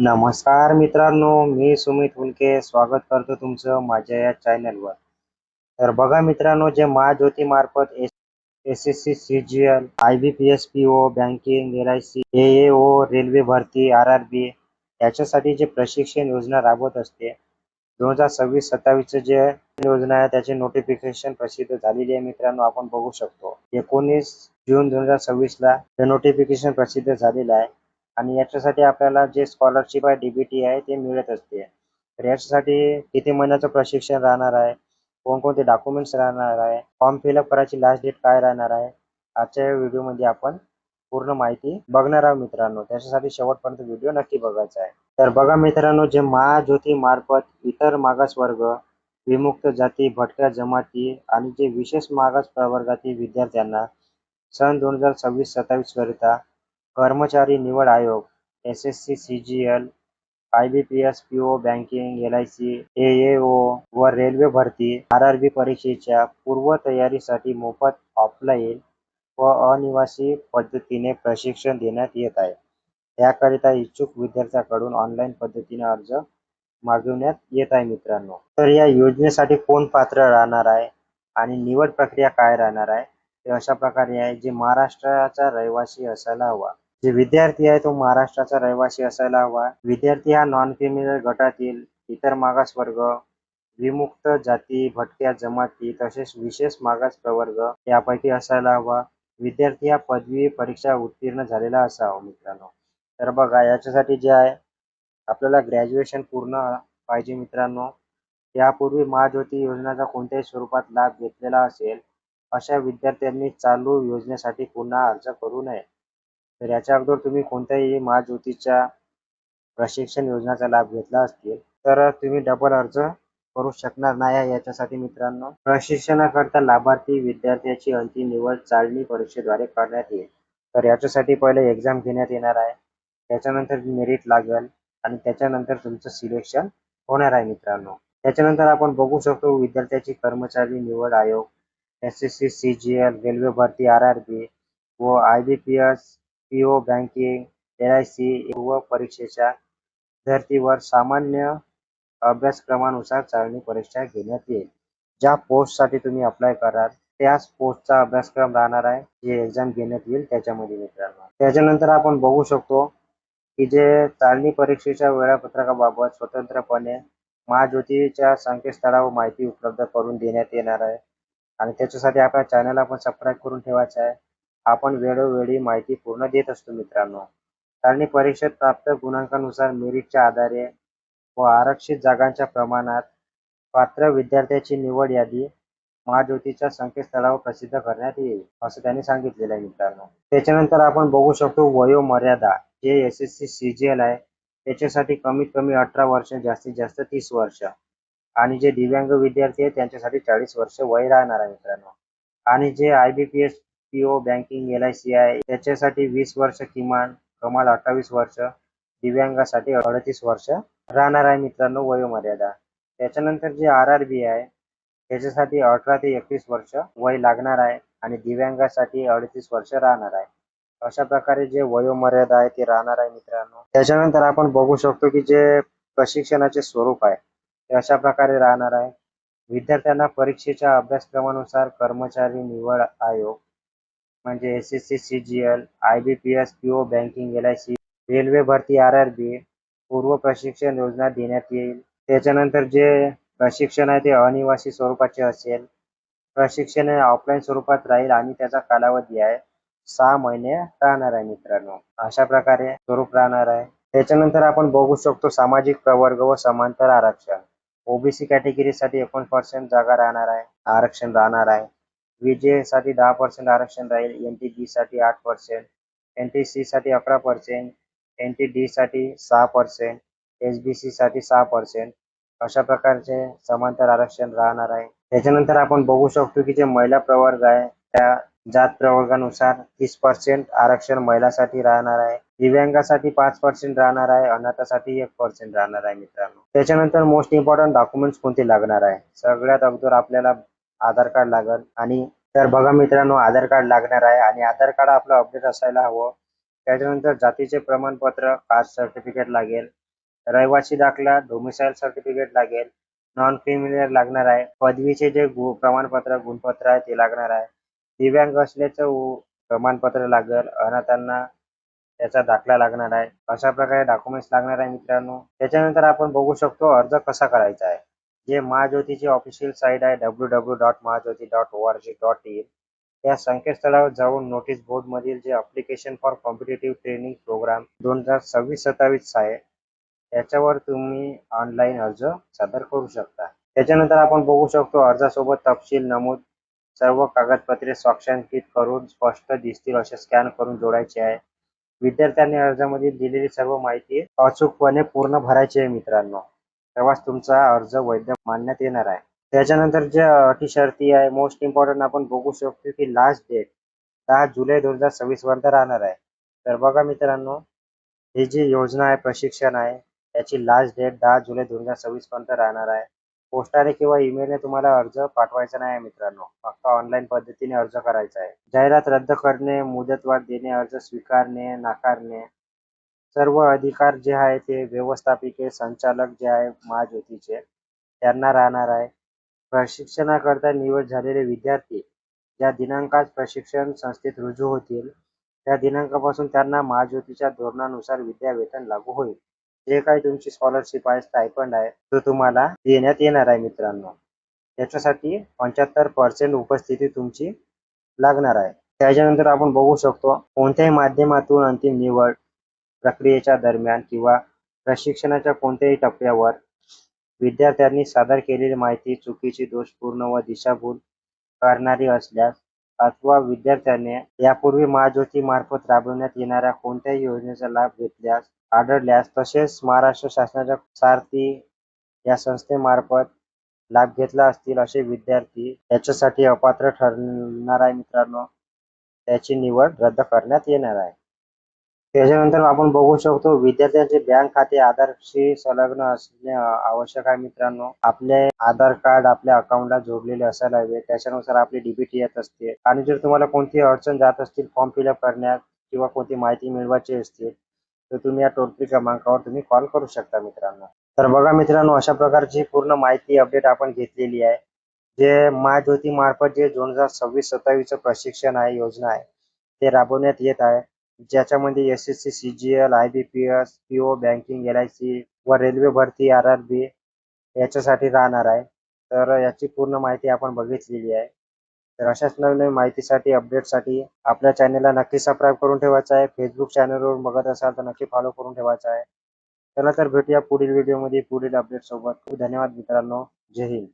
नमस्कार मित्रांनो, मी सुमित हुलके स्वागत करतो तुमचं माझ्या या चॅनलवर. तर बघा मित्रांनो, जे महाज्योती मार्फत SSC, CGL, आय-बी-पी-एस, पी-ओ, banking, LIC, ए-ए-ओ, railway भरती, आर-आर-बी याच्यासाठी जे प्रशिक्षण योजना राबवत असते 2026-27 जे योजना आहे त्याचे नोटिफिकेशन प्रसिद्ध झालेली आहे मित्रांनो. आपण बघू शकतो 19 जून 2026ला हे नोटिफिकेशन प्रसिद्ध झालेलं आहे आणि याच्यासाठी आपल्याला जे स्कॉलरशिप आहे डीबीटी आहे ते मिळत असते. तर याच्यासाठी किती महिन्याचं प्रशिक्षण राहणार आहे, कोणकोणते डॉक्युमेंट्स राहणार आहे, फॉर्म फिलअप करायची लास्ट डेट काय राहणार आहे, आजच्या व्हिडिओमध्ये आपण पूर्ण माहिती बघणार आहोत मित्रांनो. त्याच्यासाठी शेवटपर्यंत व्हिडिओ नक्की बघायचा आहे. तर बघा मित्रांनो, जे महाज्योती मार्फत इतर मागासवर्ग, विमुक्त जाती, भटक्या जमाती आणि जे विशेष मागास प्रवर्गातील विद्यार्थ्यांना सन 2026-27 करिता कर्मचारी निवड आयोग, एस-एस-सी, सी-जी-एल, आय-बी-पी-एस, पी-ओ, बँकिंग, एल-आय-सी, ए-ए-ओ व रेल्वे भरती, आर-आर-बी परीक्षेच्या पूर्वतयारीसाठी मोफत ऑफलाईन व अनिवासी पद्धतीने प्रशिक्षण देण्यात येत आहे. त्याकरिता इच्छुक विद्यार्थ्यांकडून ऑनलाईन पद्धतीने अर्ज मागविण्यात येत आहे मित्रांनो. तर या योजनेसाठी कोण पात्र राहणार आहे आणि निवड प्रक्रिया काय राहणार आहे ते अशा प्रकारे आहे. जे महाराष्ट्राचा रहिवासी असायला हवा, जे विद्यार्थी आहे तो महाराष्ट्राचा रहिवासी असायला हवा. विद्यार्थी हा नॉन क्रिमिनल गटातील, इतर मागासवर्ग, विमुक्त जाती, भटक्या जमाती तसेच विशेष मागास प्रवर्ग यापैकी असायला हवा. विद्यार्थी हा पदवी परीक्षा उत्तीर्ण झालेला असावा मित्रांनो. तर बघा याच्यासाठी जे आहे आपल्याला ग्रॅज्युएशन पूर्ण पाहिजे मित्रांनो. यापूर्वी महाज्योती योजनेचा कोणत्याही स्वरूपात लाभ घेतलेला असेल अशा विद्यार्थ्यांनी चालू योजनेसाठी पुन्हा अर्ज करू नये. तर याच्या अगोदर तुम्ही कोणत्याही महाज्योतीच्या प्रशिक्षण योजनेचा लाभ घेतला असतील तर तुम्ही डबल अर्ज करू शकणार नाही आहे. याच्यासाठी मित्रांनो, प्रशिक्षणाकरता लाभार्थी विद्यार्थ्याची अंतिम निवड चाळणी परीक्षेद्वारे करण्यात येईल. तर याच्यासाठी पहिले एक्झाम घेण्यात येणार आहे, त्याच्यानंतर मेरिट लागेल आणि त्याच्यानंतर तुमचं सिलेक्शन होणार आहे मित्रांनो. त्याच्यानंतर आपण बघू शकतो विद्यार्थ्याची कर्मचारी निवड आयोग, एस-एस-सी, सी-जी-एल, रेल्वे भरती, आर-आर-बी व आय-बी-पी-एस, पी-ओ, बँकिंग, एल-आय-सी व परीक्षेच्या धर्तीवर सामान्य अभ्यासक्रमानुसार चाळणी परीक्षा घेण्यात येईल. ज्या पोस्टसाठी तुम्ही अप्लाय कराल त्याच पोस्टचा अभ्यासक्रम राहणार आहे, जे एक्झाम घेण्यात येईल त्याच्यामध्ये मित्रांनो. त्याच्यानंतर आपण बघू शकतो की जे चाळणी परीक्षेच्या वेळापत्रकाबाबत स्वतंत्रपणे महाज्योतीच्या संकेतस्थळावर माहिती उपलब्ध करून देण्यात येणार आहे आणि त्याच्यासाठी आपल्या चॅनलला पण सबस्क्राईब करून ठेवायचं आहे. आपण वेळोवेळी माहिती पूर्ण देत असतो मित्रांनो. चाळणी परीक्षेत प्राप्त गुणांकानुसार मेरिटच्या आधारे व आरक्षित जागांच्या प्रमाणात पात्र विद्यार्थ्याची निवड यादी महाज्योतीच्या संकेतस्थळावर प्रसिद्ध करण्यात येईल असं त्यांनी सांगितलेलं आहे मित्रांनो. त्याच्यानंतर आपण बघू शकतो वयोमर्यादा, जे एस-एस-सी, सी-जी-एल आहे त्याच्यासाठी कमीत कमी 18 वर्ष, जास्तीत जास्त 30 वर्ष आणि जे दिव्यांग विद्यार्थी आहेत त्यांच्यासाठी 40 वर्ष वय राहणार आहे मित्रांनो. आणि जे आय-बी-पी-एस, पी-ओ, बँकिंग, एल-आय-सी आहे त्याच्यासाठी 20 वर्ष किमान, कमाल 28 वर्ष, दिव्यांगासाठी 38 वर्ष राहणार आहे मित्रांनो वयोमर्यादा. त्याच्यानंतर जे आर-आर-बी आहे त्याच्यासाठी 18 ते 31 वर्ष वय लागणार आहे आणि दिव्यांगासाठी 38 वर्ष राहणार आहे. अशा प्रकारे जे वयोमर्यादा आहे ते राहणार आहे मित्रांनो. त्याच्यानंतर आपण बघू शकतो की जे प्रशिक्षणाचे स्वरूप आहे ते अशा प्रकारे राहणार आहे. विद्यार्थ्यांना परीक्षेच्या अभ्यासक्रमानुसार कर्मचारी निवड आयोग म्हणजे SSC, CGL, आय-बी-पी-एस, पी-ओ, banking, LIC, railway भरती, आर-आर-बी पूर्व प्रशिक्षण योजना देण्यात येईल. त्याच्यानंतर जे प्रशिक्षण आहे ते अनिवासी स्वरूपाचे असेल. प्रशिक्षण हे ऑफलाईन स्वरूपात राहील आणि त्याचा कालावधी आहे 6 महिने राहणार आहे मित्रांनो. अशा प्रकारे स्वरूप राहणार आहे. त्याच्यानंतर आपण बघू शकतो सामाजिक प्रवर्ग व समांतर आरक्षण. ओबीसी कॅटेगरीसाठी 49% जागा राहणार आहे, आरक्षण राहणार आहे. व्हीजे साठी 10% आरक्षण राहील, एनटी साठी 8%, एनटी साठी 11%, एनटी साठी 6%, एसबीसी साठी 6%. अशा प्रकारचे समांतर आरक्षण राहणार आहे. त्याच्यानंतर आपण बघू शकतो की जे महिला प्रवर्ग आहे त्या जात प्रवर्गानुसार 30% आरक्षण महिलांसाठी राहणार आहे. दिव्यांगासाठी 5% राहणार आहे, अनाथासाठी 1% राहणार आहे मित्रांनो. त्याच्यानंतर मोस्ट इम्पॉर्टंट डॉक्युमेंट्स कोणते लागणार आहे. सगळ्यात अगोदर आपल्याला आधार कार्ड लागेल आणि तर बघा मित्रांनो आधार कार्ड लागणार आहे आणि आधार कार्ड आपलं अपडेट असायला हवं. त्याच्यानंतर जातीचे प्रमाणपत्र, कास्ट सर्टिफिकेट लागेल रहिवासी दाखला, डोमिसाईल सर्टिफिकेट लागेल, नॉन क्रिमिनल लागणार आहे, पदवीचे जे प्रमाणपत्र गुणपत्र आहे ते लागणार आहे, दिव्यांग असल्याचं प्रमाणपत्र लागेल, अनाथांना त्याचा दाखला लागणार आहे. अशा प्रकारे डॉक्युमेंट्स लागणार आहे मित्रांनो. त्याच्यानंतर आपण बघू शकतो अर्ज कसा करायचा आहे. जे महाज्योतीची ऑफिशियल साईट आहे www.mahajyoti.org.in या संकेतस्थळावर जाऊन नोटीस बोर्ड मधील जे application for competitive training program 2026-27 आहे त्याच्यावर तुम्ही ऑनलाईन अर्ज सादर करू शकता. त्याच्यानंतर आपण बघू शकतो अर्जासोबत तपशील नमूद सर्व कागदपत्रे स्वाक्षरांकित करून स्पष्ट दिसतील असे स्कॅन करून जोडायचे आहे. विद्यार्थ्यांनी अर्जामध्ये दिलेली सर्व माहिती अचूकपणे पूर्ण भरायची आहे मित्रांनो. तेव्हाच तुमचा अर्ज वैध मानण्यात येणार आहे. त्याच्यानंतर ज्या अटी शर्ती आहे मोस्ट इम्पॉर्टंट आपण बघू शकतो की लास्ट डेट 10 जुलै 2026 पर्यंत राहणार आहे. तर बघा मित्रांनो, ही जी योजना आहे प्रशिक्षण आहे त्याची लास्ट डेट 10 जुलै 2026 पर्यंत राहणार आहे. पोस्टाने किंवा ईमेलने तुम्हाला अर्ज पाठवायचा नाही मित्रांनो, फक्त ऑनलाईन पद्धतीने अर्ज करायचा आहे. जाहिरात रद्द करणे, मुदतवाढ देणे, अर्ज स्वीकारणे, नाकारणे सर्व अधिकार जे आहे ते व्यवस्थापकीय संचालक जे आहे महाज्योतीचे त्यांना राहणार आहे. प्रशिक्षणाकरता निवड झालेले विद्यार्थी ज्या दिनांकात प्रशिक्षण संस्थेत रुजू होतील त्या दिनांकापासून त्यांना महाज्योतीच्या धोरणानुसार विद्यावेतन लागू होईल. जे काही तुमची स्कॉलरशिप आहे, स्टायफंड आहे तो तुम्हाला देण्यात येणार आहे मित्रांनो. त्याच्यासाठी 75% उपस्थिती तुमची लागणार आहे. त्याच्यानंतर आपण बघू शकतो कोणत्याही माध्यमातून अंतिम निवड प्रक्रियेच्या दरम्यान किंवा प्रशिक्षणाच्या कोणत्याही टप्प्यावर विद्यार्थ्यांनी सादर केलेली माहिती चुकीची, दोषपूर्ण व दिशाभूल करणारी असल्यास अथवा विद्यार्थ्याने यापूर्वी महाज्योती मार्फत राबवण्यात येणाऱ्या कोणत्याही योजनेचा लाभ घेतल्यास आढळल्यास तसेच महाराष्ट्र शासनाच्या सारथी या संस्थेमार्फत लाभ घेतला असतील असे विद्यार्थी याच्यासाठी अपात्र ठरणार आहे मित्रांनो. त्याची निवड रद्द करण्यात येणार आहे. त्याच्यानंतर आपण बघू शकतो विद्यार्थ्यांचे बँक खाते आधारशी संलग्न असणे आवश्यक आहे मित्रांनो. आपले आधार कार्ड आपल्या अकाउंटला जोडलेले असायला हवे, त्याच्यानुसार आपली डीबीटी येत असते. आणि जर तुम्हाला कोणती अडचण जात असतील फॉर्म फिलअप करण्यात किंवा कोणती माहिती मिळवायची असतील तर तुम्ही या टोल फ्री क्रमांकावर तुम्ही कॉल करू शकता मित्रांनो. तर बघा मित्रांनो, अशा प्रकारची पूर्ण माहिती अपडेट आपण घेतलेली आहे. जे महाज्योती मार्फत जे 2026-27 प्रशिक्षण आहे योजना आहे ते राबवण्यात येत आहे, ज्याच्यामध्ये SSC CGL, IBPS, PO, banking, LIC व रेल्वे भरती आरआरबी याच्यासाठी राहणार आहे. तर याची पूर्ण माहिती आपण बघितलेली आहे. तर अशाच नवीन माहितीसाठी अपडेटसाठी आपल्या चॅनलला नक्की सबस्क्राईब करून ठेवायचं आहे. फेसबुक चॅनलवरून बघत असाल तर नक्की फॉलो करून ठेवायचं आहे. चला तर भेटूया पुढील व्हिडिओमध्ये पुढील अपडेट सोबत. खूप धन्यवाद मित्रांनो. जय हिंद.